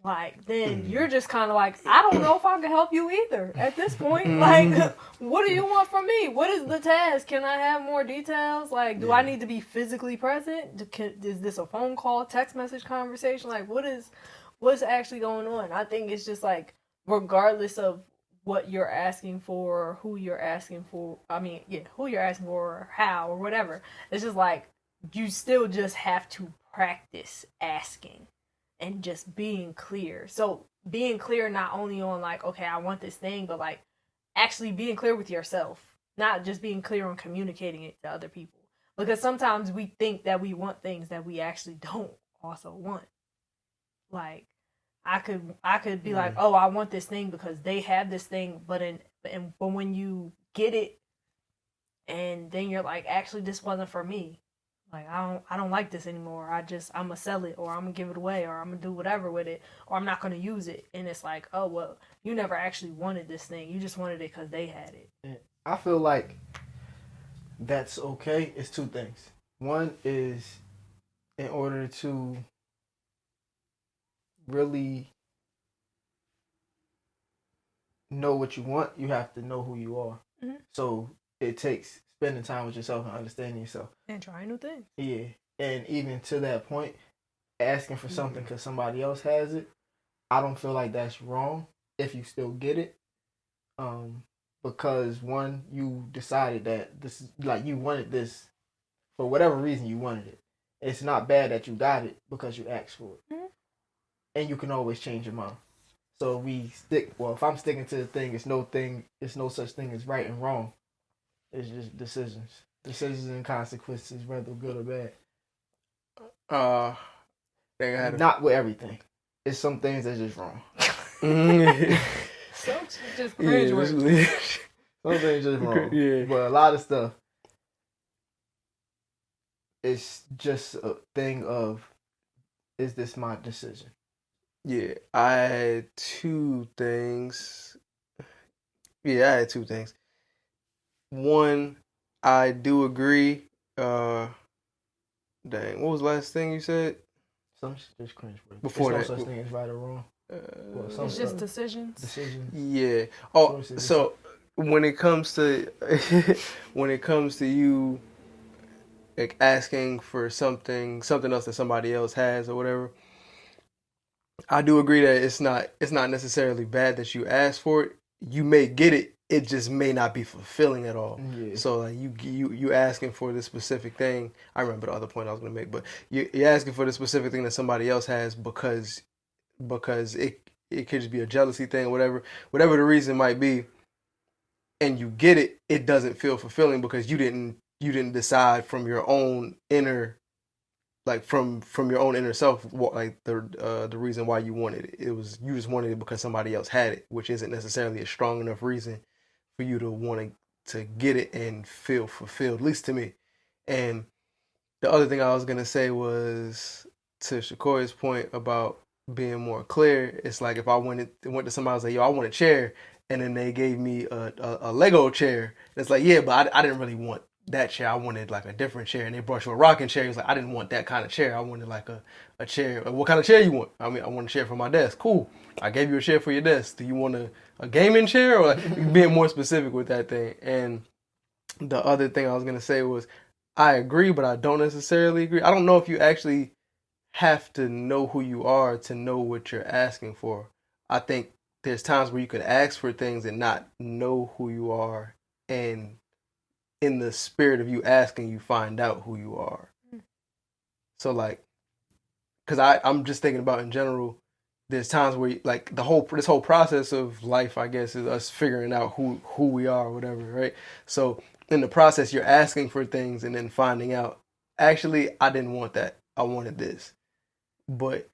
like, then you're just kind of like, I don't know if I can help you either at this point. Like, what do you want from me? What is the task? Can I have more details? Like, do I need to be physically present? Is this a phone call, text message conversation? Like, what's actually going on? I think it's just like, regardless of what you're asking for, who you're asking for, who you're asking for, or how, or whatever, it's just like, you still just have to practice asking and just being clear. So being clear not only on like, okay, I want this thing, but like actually being clear with yourself, not just being clear on communicating it to other people. Because sometimes we think that we want things that we actually don't also want. Like, I could be like, oh, I want this thing because they have this thing, but when you get it, and then you're like, actually, this wasn't for me. Like, I don't like this anymore. I'm gonna sell it, or I'm gonna give it away, or I'm gonna do whatever with it, or I'm not gonna use it. And it's like, oh well, you never actually wanted this thing. You just wanted it because they had it. I feel like that's okay. It's two things. One is, in order to really know what you want, you have to know who you are. Mm-hmm. So it takes spending time with yourself and understanding yourself. And trying new things. Yeah. And even to that point, asking for something because somebody else has it, I don't feel like that's wrong if you still get it. Because one, you decided that this is like, you wanted this for whatever reason you wanted it. It's not bad that you got it because you asked for it. Mm-hmm. And you can always change your mind. So if I'm sticking to the thing, it's no such thing as right and wrong. It's just decisions and consequences, whether good or bad. Not with everything. It's some things that's just wrong. Some just cringe words. Some things just wrong. Yeah. But a lot of stuff, it's just a thing of, is this my decision? Yeah, I had two things. One, I do agree. Dang, what was the last thing you said? Some just cringe words. Before There's that, no such thing as right or wrong. It's just decisions. Yeah. Oh, so when it comes to you, like asking for something else that somebody else has or whatever, I do agree that it's not necessarily bad that you ask for it. You may get it it just may not be fulfilling at all. Yeah. So like you asking for this specific thing. I remember the other point I was gonna make, but you're asking for the specific thing that somebody else has because it could just be a jealousy thing, whatever the reason might be, and you get it, it doesn't feel fulfilling because you didn't decide from your own inner, like from your own inner self, like the reason why you wanted it. It was, you just wanted it because somebody else had it, which isn't necessarily a strong enough reason for you to want to get it and feel fulfilled, at least to me. And the other thing I was gonna say was to Shakora's point about being more clear. It's like if I went to somebody and was like, yo, I want a chair, and then they gave me a Lego chair. It's like, yeah, but I didn't really want that chair. I wanted like a different chair, and they brought you a rocking chair. It's like, I didn't want that kind of chair. I wanted like a chair. What kind of chair you want? I mean, I want a chair for my desk. Cool. I gave you a chair for your desk. Do you want a gaming chair, or like, being more specific with that thing? And the other thing I was gonna say was, I agree, but I don't necessarily agree. I don't know if you actually have to know who you are to know what you're asking for. I think there's times where you could ask for things and not know who you are, and in the spirit of you asking, you find out who you are. So like, because I'm just thinking about in general, there's times where like this whole process of life, I guess, is us figuring out who we are or whatever, right? So in the process, you're asking for things and then finding out, actually, I didn't want that. I wanted this. But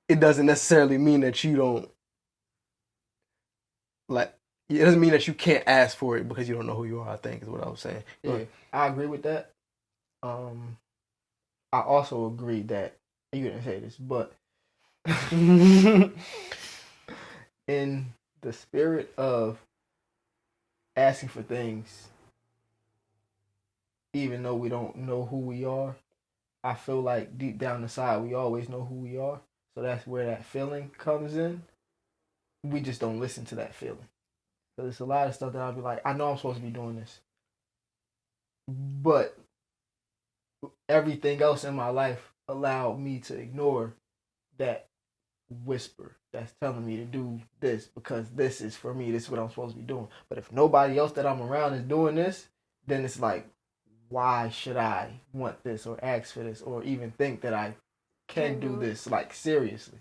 it doesn't necessarily mean that you don't, like, it doesn't mean that you can't ask for it because you don't know who you are, I think is what I was saying. Yeah, I agree with that. I also agree that, you didn't say this, but in the spirit of asking for things, even though we don't know who we are, I feel like deep down inside we always know who we are. So that's where that feeling comes in. We just don't listen to that feeling. So there's a lot of stuff that I'll be like, I know I'm supposed to be doing this, but everything else in my life allowed me to ignore that whisper that's telling me to do this because this is for me. This is what I'm supposed to be doing. But if nobody else that I'm around is doing this, then it's like, why should I want this or ask for this or even think that I can do this, like, seriously?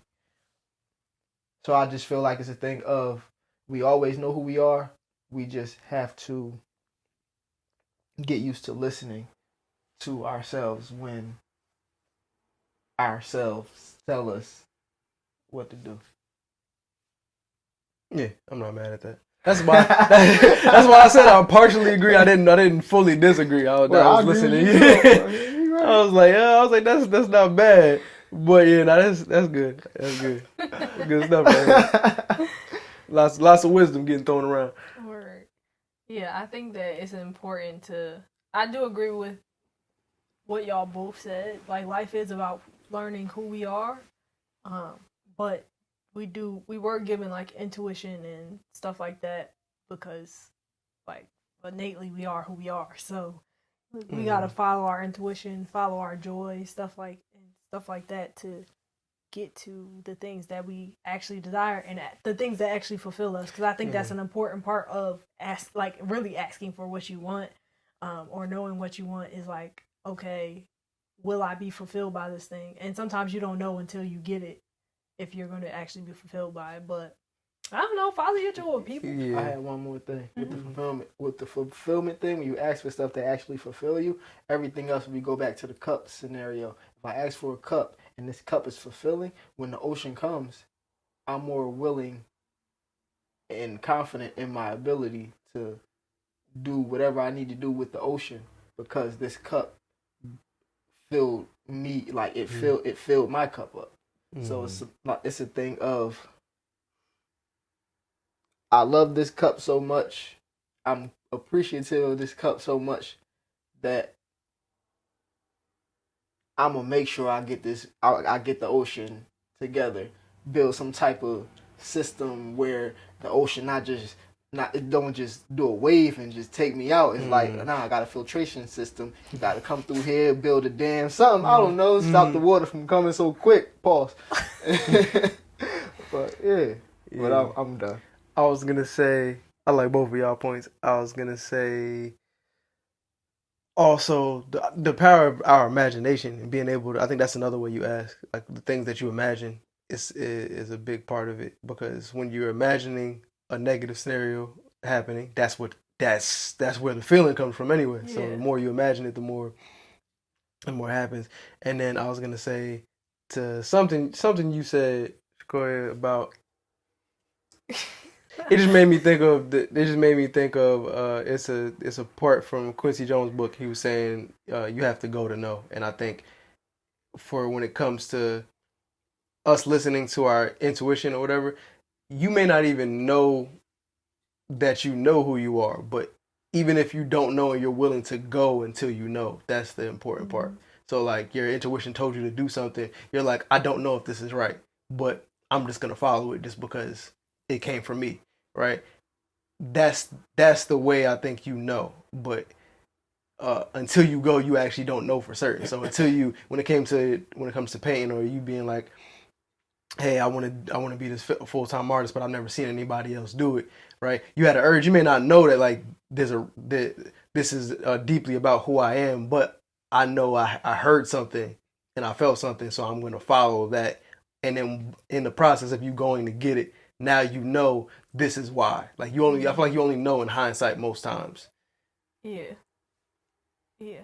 So I just feel like it's a thing of, we always know who we are. We just have to get used to listening to ourselves when ourselves tell us what to do. Yeah, I'm not mad at that. That's why I said I partially agree. I didn't fully disagree. I was listening. I was like, that's not bad. But yeah, that's good. That's good. Good stuff, man. Lots of wisdom getting thrown around. Word. Yeah, I think that it's important to. I do agree with what y'all both said. Like, life is about learning who we are, but we were given like intuition and stuff like that because, like, innately we are who we are. So we gotta follow our intuition, follow our joy, stuff like that to get to the things that we actually desire and the things that actually fulfill us. Because I think that's an important part of really asking for what you want, or knowing what you want is like, okay, will I be fulfilled by this thing? And sometimes you don't know until you get it if you're going to actually be fulfilled by it. But I don't know, follow your joy, people. Yeah. I had one more thing with the fulfillment thing. When you ask for stuff that actually fulfill you, everything else, we go back to the cup scenario. If I ask for a cup and this cup is fulfilling, when the ocean comes, I'm more willing and confident in my ability to do whatever I need to do with the ocean because this cup filled me, like it filled my cup up. So it's a thing of, I love this cup so much, I'm appreciative of this cup so much that I'm gonna make sure I get this. I get the ocean together, build some type of system where the ocean it don't just do a wave and just take me out. It's like, I got a filtration system. You got to come through here, build a dam, something. I don't know, stop the water from coming so quick. Pause. But yeah. But I'm done. I was gonna say I like both of y'all points. I was gonna say also the power of our imagination and being able to. I think that's another way you ask. Like the things that you imagine is a big part of it because when you're imagining a negative scenario happening, that's where the feeling comes from anyway. So the Yeah. more you imagine it, the more happens. And then I was gonna say to something you said, Corey, about it just made me think of it's a part from Quincy Jones' book. He was saying you have to go to know, and I think for when it comes to us listening to our intuition or whatever, you may not even know that you know who you are, but even if you don't know and you're willing to go until you know, that's the important part. So like your intuition told you to do something, you're like, I don't know if this is right, but I'm just gonna follow it just because it came from me, right? That's the way I think you know, but until you go, you actually don't know for certain. So until you, when it comes to painting, or you being like, hey, I want to be this full-time artist, but I've never seen anybody else do it, right? You had an urge. You may not know that like this is deeply about who I am, but I know I heard something and I felt something, so I'm going to follow that. And then in the process of you going to get it, now you know this is why. Like I feel like you only know in hindsight most times. Yeah. Yeah.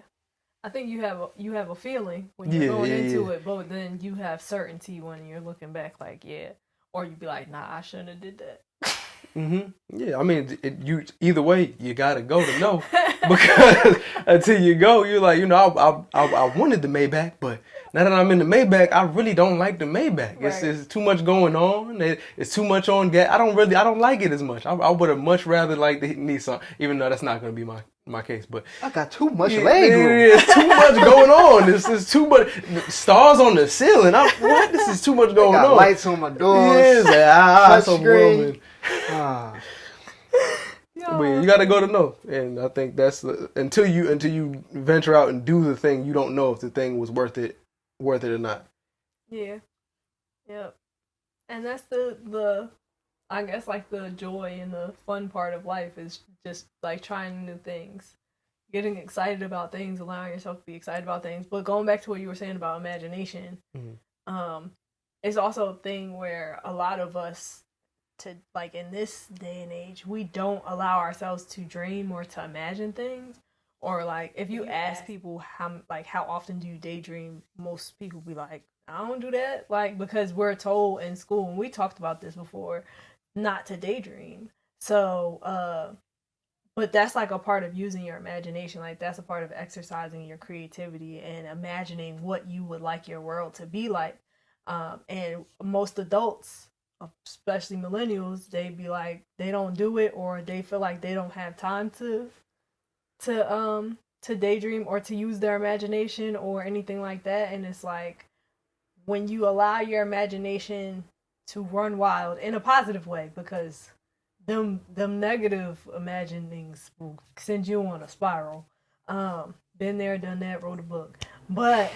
I think you have a feeling when you're going into it, but then you have certainty when you're looking back, like, yeah. Or you'd be like, nah, I shouldn't have did that. Yeah, I mean, you either way, you gotta go to know, because until you go, you're like, I wanted the Maybach, but now that I'm in the Maybach, I really don't like the Maybach. Right. It's too much going on. It's too much on gas. I don't like it as much. I would have much rather liked the Nissan, even though that's not gonna be my case. But I got too much leg room. It's too much going on. This is too much stars on the ceiling. What? This is too much going got on. Lights on my doors. Yeah, it's overwhelming. Yo. But you gotta go to know, and I think that's until you venture out and do the thing, you don't know if the thing was worth it or not. Yeah. Yep. And that's the I guess like the joy and the fun part of life is just like trying new things, getting excited about things, allowing yourself to be excited about things. But going back to what you were saying about imagination, it's also a thing where a lot of us, to like in this day and age, we don't allow ourselves to dream or to imagine things. Or like if you ask people how often do you daydream, most people be like, I don't do that, like, because we're told in school, and we talked about this before, not to daydream. So but that's like a part of using your imagination. Like that's a part of exercising your creativity and imagining what you would like your world to be like. And most adults, especially millennials, they be like, they don't do it, or they feel like they don't have time to daydream or to use their imagination or anything like that. And it's like, when you allow your imagination to run wild in a positive way, because them negative imaginings will send you on a spiral. Been there, done that, wrote a book. But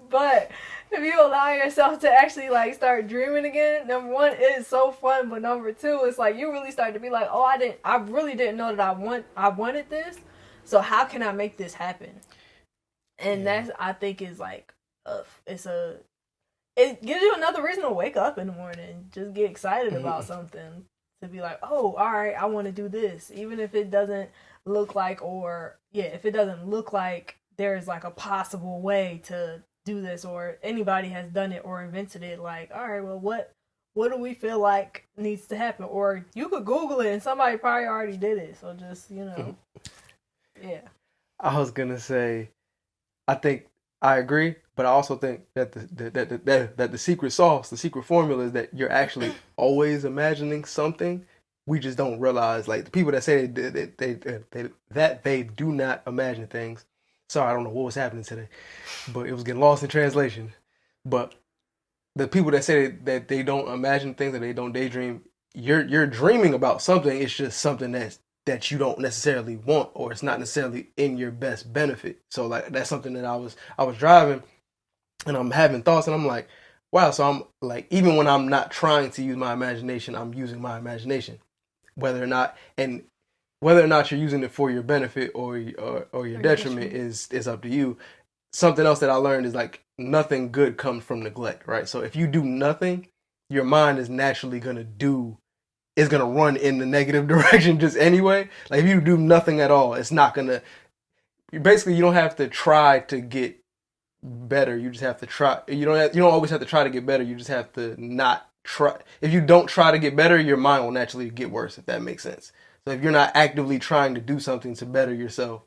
but if you allow yourself to actually like start dreaming again, number one, it is so fun. But number two, it's like you really start to be like, oh, I really didn't know that I wanted this. So how can I make this happen? And that's, I think, is like, it gives you another reason to wake up in the morning, just get excited about something, to be like, oh, all right, I want to do this, even if it doesn't look like, if it doesn't look like there's like a possible way to do this, or anybody has done it or invented it. Like, all right, well, what do we feel like needs to happen? Or you could Google it and somebody probably already did it. So just, yeah. I was gonna say, I think I agree, but I also think that the secret sauce, the secret formula, is that you're actually always imagining something. We just don't realize. Like the people that say they do not imagine things. Sorry, I don't know what was happening today, but it was getting lost in translation. But the people that say that they don't imagine things, that they don't daydream, you're dreaming about something. It's just something that you don't necessarily want, or it's not necessarily in your best benefit. So like that's something that I was driving, and I'm having thoughts, and I'm like, wow, so I'm like, even when I'm not trying to use my imagination, I'm using my imagination. Whether or not you're using it for your benefit or your detriment is up to you. Something else that I learned is like nothing good comes from neglect, right? So if you do nothing, your mind is naturally gonna run in the negative direction just anyway. Like if you do nothing at all, it's not gonna. You don't have to try to get better. You just have to try. You don't always have to try to get better. You just have to not try. If you don't try to get better, your mind will naturally get worse. If that makes sense. So if you're not actively trying to do something to better yourself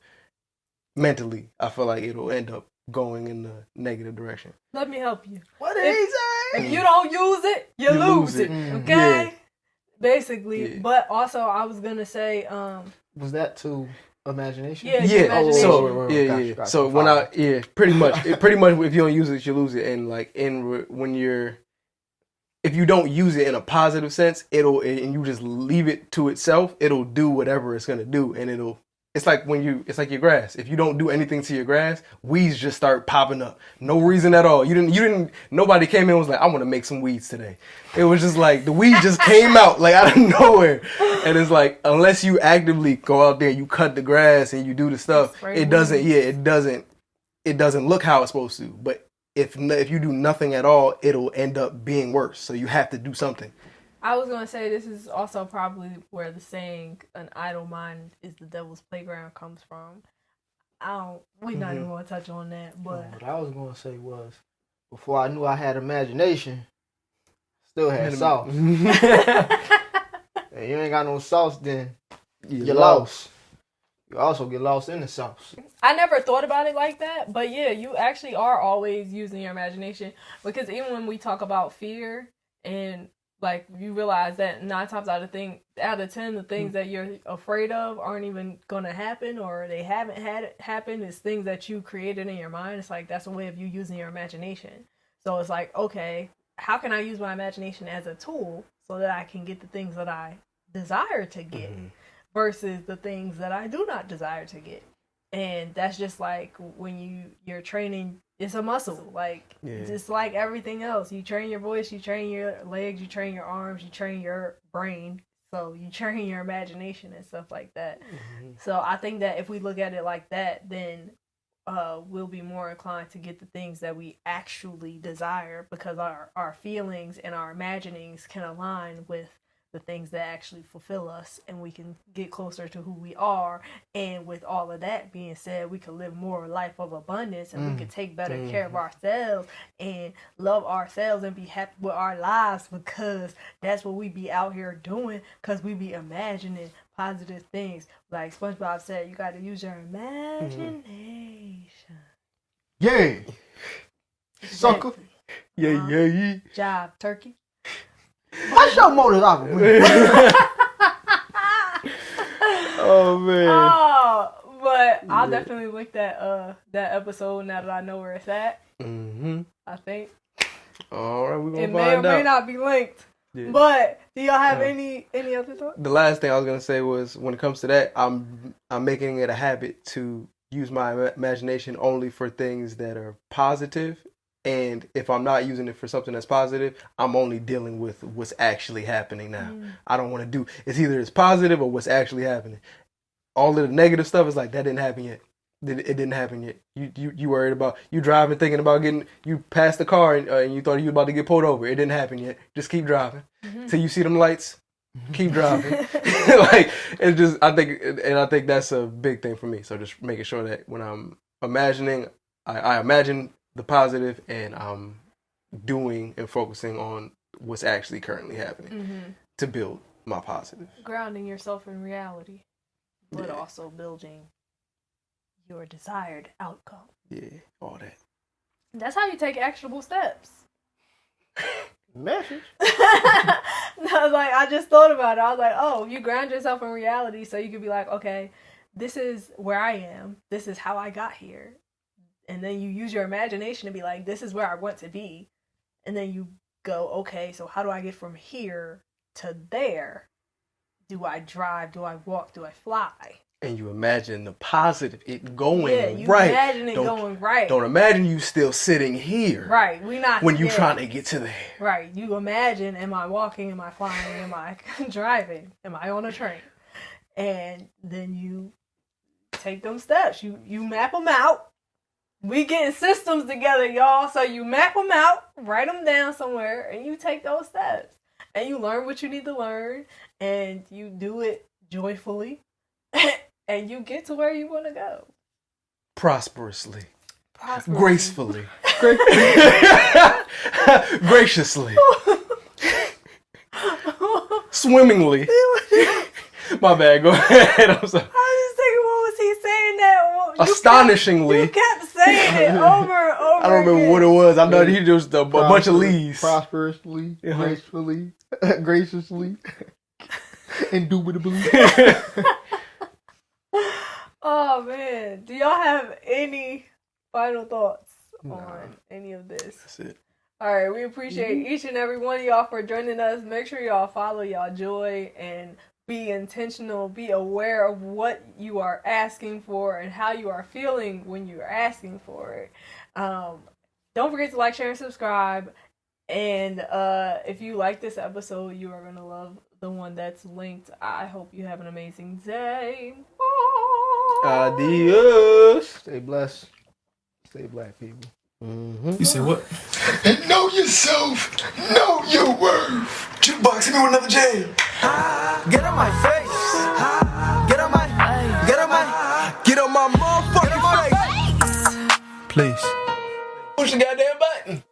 mentally, I feel like it'll end up going in the negative direction. Let me help you. What did he say? If you don't use it, you lose it. Okay? Yeah. Basically. Yeah. But also I was gonna say, Was that to imagination? Yeah. Yeah. Imagination. Gotcha. So pretty much if you don't use it, you lose it. And like if you don't use it in a positive sense, and you just leave it to itself, it'll do whatever it's gonna do, and it's like your grass. If you don't do anything to your grass, weeds just start popping up. No reason at all. Nobody came in and was like, I want to make some weeds today. It was just like the weeds just came out like out of nowhere. And it's like, unless you actively go out there, you cut the grass and you do the stuff, it doesn't look how it's supposed to. But if you do nothing at all, it'll end up being worse. So you have to do something. I was going to say this is also probably where the saying, an idle mind is the devil's playground, comes from. We're not even going to touch on that. But what I was going to say was, before I knew I had imagination, still had sauce. And you ain't got no sauce, then you're lost. You also get lost in the sauce. I never thought about it like that, but yeah, you actually are always using your imagination, because even when we talk about fear, and like you realize that 9 times out of 10, the things that you're afraid of aren't even gonna happen, or they haven't had it happen. It's things that you created in your mind. It's like that's a way of you using your imagination. So it's like, okay, how can I use my imagination as a tool so that I can get the things that I desire to get? Versus the things that I do not desire to get. And that's just like when you're training, it's a muscle. Like, just like everything else. You train your voice, you train your legs, you train your arms, you train your brain. So you train your imagination and stuff like that. So I think that if we look at it like that, then we'll be more inclined to get the things that we actually desire, because our feelings and our imaginings can align with the things that actually fulfill us, and we can get closer to who we are. And with all of that being said, we can live more of a life of abundance, and we can take better care of ourselves and love ourselves and be happy with our lives, because that's what we be out here doing, because we be imagining positive things. Like SpongeBob said, you got to use your imagination. Yeah. Sucker. Yeah. Job, turkey. What's your motive operation? Oh man. Oh, but I'll definitely link that episode now that I know where it's at. I think. All right, we're gonna it find out. It may not be linked. Yeah. But do y'all have any other thoughts? The last thing I was gonna say was, when it comes to that, I'm making it a habit to use my imagination only for things that are positive. And if I'm not using it for something that's positive, I'm only dealing with what's actually happening now. I don't want to do, it's either it's positive or what's actually happening. All of the negative stuff is like, that didn't happen yet. It didn't happen yet. You worried about, you driving thinking about you passed the car and you thought you were about to get pulled over. It didn't happen yet. Just keep driving till you see them lights. Keep driving. Like, it's just, I think that's a big thing for me. So just making sure that when I'm imagining, I imagine the positive, and I'm doing and focusing on what's actually currently happening to build my positive. Grounding yourself in reality, but also building your desired outcome. Yeah, all that. That's how you take actionable steps. Message. No, like, I just thought about it. I was like, oh, you ground yourself in reality so you could be like, okay, this is where I am. This is how I got here. And then you use your imagination to be like, this is where I want to be. And then you go, okay, so how do I get from here to there? Do I drive? Do I walk? Do I fly? And you imagine the positive, it going Yeah, you right. imagine it going right. Don't imagine you still sitting here. Right, we not when you trying to get to there. Right, you imagine, am I walking, am I flying, am I driving, am I on a train? And then you take them steps. You map them out. We getting systems together, y'all. So you map them out, write them down somewhere, and you take those steps. And you learn what you need to learn, and you do it joyfully. And you get to where you want to go. Prosperously. Gracefully. Graciously. Swimmingly. My bad, go ahead. I'm sorry. I was just thinking, what was he saying that? Astonishingly. You kept saying it over and over. I don't remember what it was. I know he just a bunch of leaves. Prosperously, gracefully, graciously, indubitably. Oh man, do y'all have any final thoughts on any of this? That's it. All right, we appreciate each and every one of y'all for joining us. Make sure y'all follow y'all joy and be intentional. Be aware of what you are asking for and how you are feeling when you're asking for it. Don't forget to like, share, and subscribe. And if you like this episode, you are going to love the one that's linked. I hope you have an amazing day. Adios. Stay blessed. Stay black, people. Mm-hmm. You say what? Know yourself. Know your worth. Jukebox, hit me with another jam. Get on my face. Get on my motherfucking face. Please. Push the goddamn button.